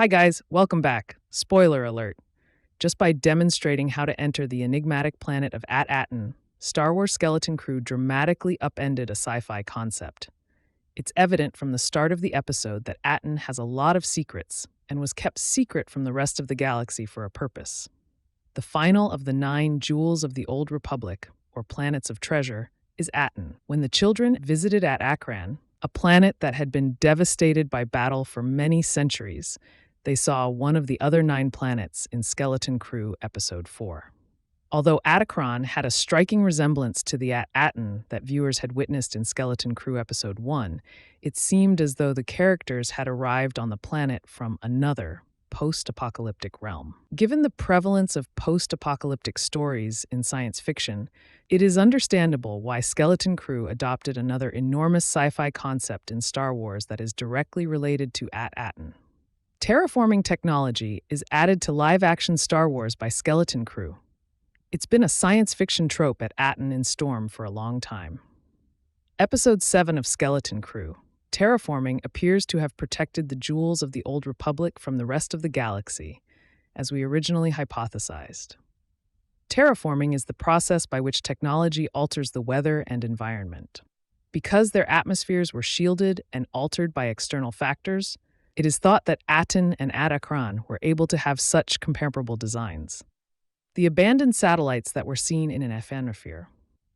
Hi guys, welcome back. Spoiler alert. Just by demonstrating how to enter the enigmatic planet of At Attin, Star Wars Skeleton Crew dramatically upended a sci-fi concept. It's evident from the start of the episode that Attin has a lot of secrets and was kept secret from the rest of the galaxy for a purpose. The final of the 9 Jewels of the Old Republic, or Planets of Treasure, is Attin. When the children visited At Achrann, a planet that had been devastated by battle for many centuries, they saw one of the other 9 planets in Skeleton Crew Episode 4. Although At Achrann had a striking resemblance to the At Attin that viewers had witnessed in Skeleton Crew Episode 1, it seemed as though the characters had arrived on the planet from another, post-apocalyptic realm. Given the prevalence of post-apocalyptic stories in science fiction, it is understandable why Skeleton Crew adopted another enormous sci-fi concept in Star Wars that is directly related to At Attin. Terraforming technology is added to live-action Star Wars by Skeleton Crew. It's been a science fiction trope at Attin in Storm for a long time. Episode 7 of Skeleton Crew, Terraforming appears to have protected the jewels of the Old Republic from the rest of the galaxy, as we originally hypothesized. Terraforming is the process by which technology alters the weather and environment. Because their atmospheres were shielded and altered by external factors, it is thought that Attin and At Achrann were able to have such comparable designs. The abandoned satellites that were seen in an atmosphere,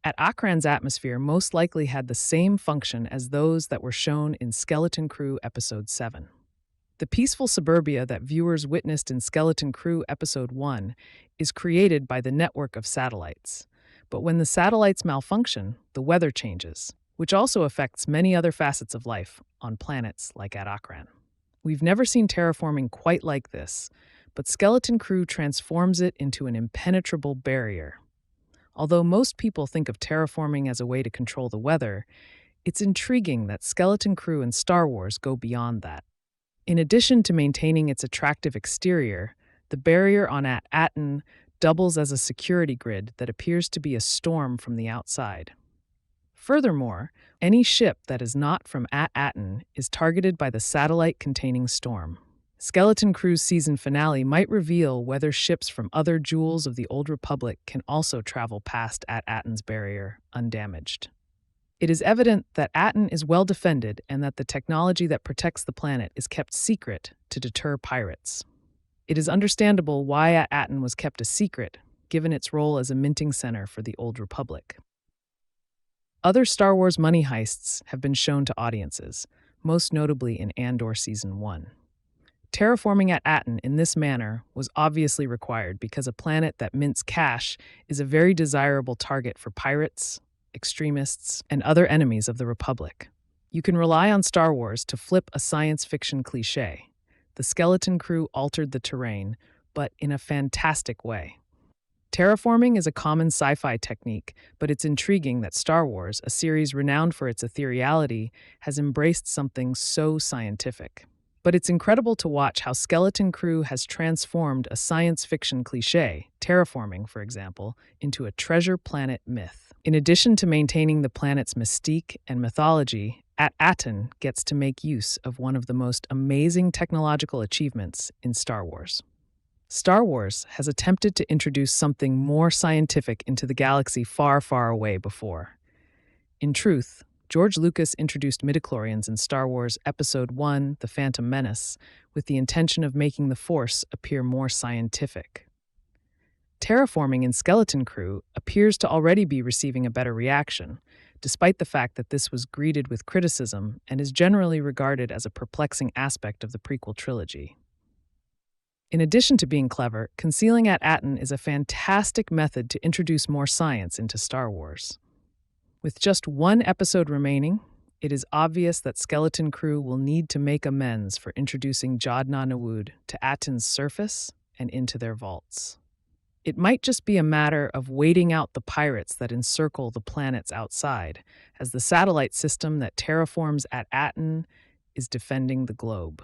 At Achrann's atmosphere most likely had the same function as those that were shown in Skeleton Crew Episode 7. The peaceful suburbia that viewers witnessed in Skeleton Crew Episode 1 is created by the network of satellites. But when the satellites malfunction, the weather changes, which also affects many other facets of life on planets like At Achrann. We've never seen terraforming quite like this, but Skeleton Crew transforms it into an impenetrable barrier. Although most people think of terraforming as a way to control the weather, it's intriguing that Skeleton Crew and Star Wars go beyond that. In addition to maintaining its attractive exterior, the barrier on At Attin doubles as a security grid that appears to be a storm from the outside. Furthermore, any ship that is not from At Attin is targeted by the satellite-containing storm. Skeleton Crew's season finale might reveal whether ships from other jewels of the Old Republic can also travel past At Attin's barrier undamaged. It is evident that Attin is well defended and that the technology that protects the planet is kept secret to deter pirates. It is understandable why At Attin was kept a secret, given its role as a minting center for the Old Republic. Other Star Wars money heists have been shown to audiences, most notably in Andor Season 1. Terraforming At Attin in this manner was obviously required because a planet that mints cash is a very desirable target for pirates, extremists, and other enemies of the Republic. You can rely on Star Wars to flip a science fiction cliché. The Skeleton Crew altered the terrain, but in a fantastic way. Terraforming is a common sci-fi technique, but it's intriguing that Star Wars, a series renowned for its ethereality, has embraced something so scientific. But it's incredible to watch how Skeleton Crew has transformed a science fiction cliché, terraforming, for example, into a treasure planet myth. In addition to maintaining the planet's mystique and mythology, At Attin gets to make use of one of the most amazing technological achievements in Star Wars. Star Wars has attempted to introduce something more scientific into the galaxy far, far away before. In truth, George Lucas introduced midichlorians in Star Wars Episode 1, The Phantom Menace, with the intention of making the Force appear more scientific. Terraforming in Skeleton Crew appears to already be receiving a better reaction, despite the fact that this was greeted with criticism and is generally regarded as a perplexing aspect of the prequel trilogy. In addition to being clever, concealing At Attin is a fantastic method to introduce more science into Star Wars. With just 1 episode remaining, it is obvious that Skeleton Crew will need to make amends for introducing Jod Na Nawood to Attin's surface and into their vaults. It might just be a matter of waiting out the pirates that encircle the planets outside, as the satellite system that terraforms At Attin is defending the globe.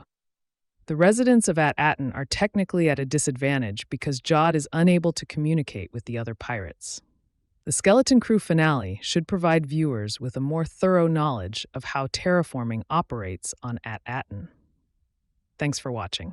The residents of At Attin are technically at a disadvantage because Jod is unable to communicate with the other pirates. The Skeleton Crew finale should provide viewers with a more thorough knowledge of how terraforming operates on At Attin. Thanks for watching.